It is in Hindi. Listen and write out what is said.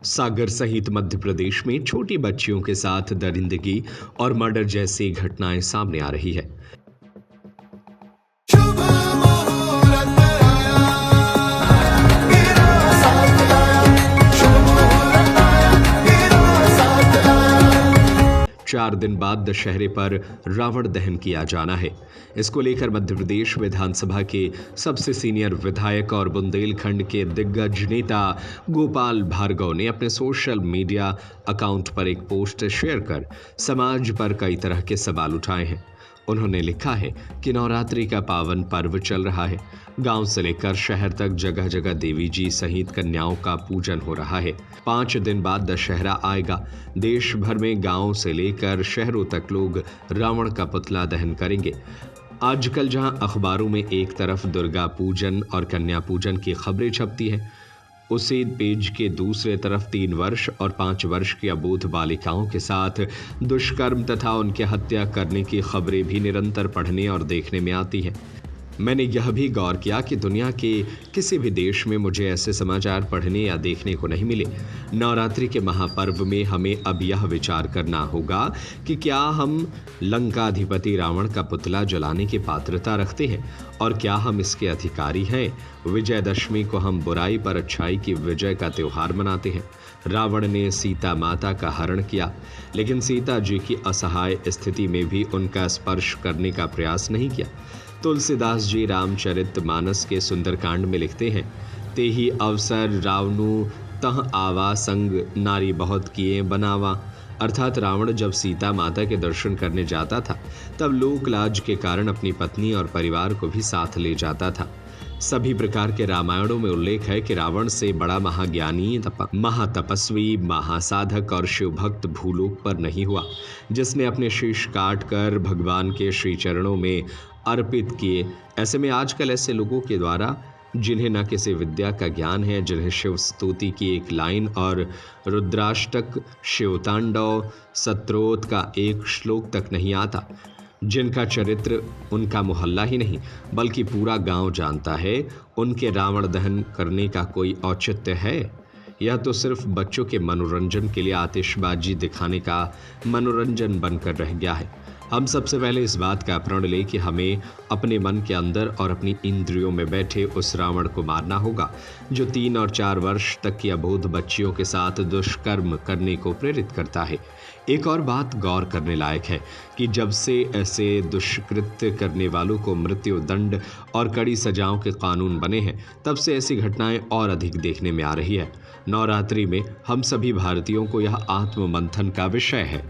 सागर सहित मध्य प्रदेश में छोटी बच्चियों के साथ दरिंदगी और मर्डर जैसी घटनाएं सामने आ रही है। शुभ मुहूर्त आया, हीरो साथ आया, शुभ मुहूर्त आया, हीरो साथ आया। 4 दिन बाद दशहरे पर रावण दहन किया जाना है। इसको लेकर मध्य प्रदेश विधानसभा के सबसे सीनियर विधायक और बुंदेलखंड के दिग्गज नेता गोपाल भार्गव ने अपने सोशल मीडिया अकाउंट पर एक पोस्ट शेयर कर समाज पर कई तरह के सवाल उठाए हैं। उन्होंने लिखा है कि नवरात्रि का पावन पर्व चल रहा है। गांव से लेकर शहर तक जगह जगह देवी जी सहित कन्याओं का पूजन हो रहा है। 5 दिन बाद दशहरा आएगा। देश भर में गांव से लेकर शहरों तक लोग रावण का पुतला दहन करेंगे। आजकल जहां अखबारों में एक तरफ दुर्गा पूजन और कन्या पूजन की खबरें छपती हैं, उसी पेज के दूसरे तरफ 3 वर्ष और 5 वर्ष की अबोध बालिकाओं के साथ दुष्कर्म तथा उनकी हत्या करने की खबरें भी निरंतर पढ़ने और देखने में आती हैं। मैंने यह भी गौर किया कि दुनिया के किसी भी देश में मुझे ऐसे समाचार पढ़ने या देखने को नहीं मिले। नवरात्रि के महापर्व में हमें अब यह विचार करना होगा कि क्या हम लंकाधिपति रावण का पुतला जलाने की पात्रता रखते हैं और क्या हम इसके अधिकारी हैं। विजयदशमी को हम बुराई पर अच्छाई की विजय का त्योहार मनाते हैं। रावण ने सीता माता का हरण किया, लेकिन सीता जी की असहाय स्थिति में भी उनका स्पर्श करने का प्रयास नहीं किया। तुलसीदास जी रामचरितमानस के सुंदरकांड में लिखते हैं, तेहि अवसर रावणु तह आवा संग नारी बहुत किए बनावा। अर्थात रावण जब सीता माता के दर्शन करने जाता था तब लोक लाज के कारण अपनी पत्नी और परिवार को भी साथ ले जाता था। सभी प्रकार के रामायणों में उल्लेख है कि रावण से बड़ा महाज्ञानी, महातपस्वी, महासाधक और शिव भक्त भूलोक पर नहीं हुआ, जिसने अपने शीश काट कर भगवान के श्री चरणों में अर्पित किए। ऐसे में आजकल ऐसे लोगों के द्वारा जिन्हें न किसी विद्या का ज्ञान है, जिन्हें शिव स्तुति की एक लाइन और रुद्राष्टक, शिवतांडव, सत्रोत का एक श्लोक तक नहीं आता, जिनका चरित्र उनका मोहल्ला ही नहीं बल्कि पूरा गांव जानता है, उनके रावण दहन करने का कोई औचित्य है? यह तो सिर्फ बच्चों के मनोरंजन के लिए आतिशबाजी दिखाने का मनोरंजन बनकर रह गया है। हम सबसे पहले इस बात का प्रण लें कि हमें अपने मन के अंदर और अपनी इंद्रियों में बैठे उस रावण को मारना होगा जो 3 और 4 वर्ष तक की अबोध बच्चियों के साथ दुष्कर्म करने को प्रेरित करता है। एक और बात गौर करने लायक है कि जब से ऐसे दुष्कृत्य करने वालों को मृत्यु दंड और कड़ी सजाओं के कानून बने हैं, तब से ऐसी घटनाएं और अधिक देखने में आ रही है। नवरात्रि में हम सभी भारतीयों को यह आत्ममंथन का विषय है।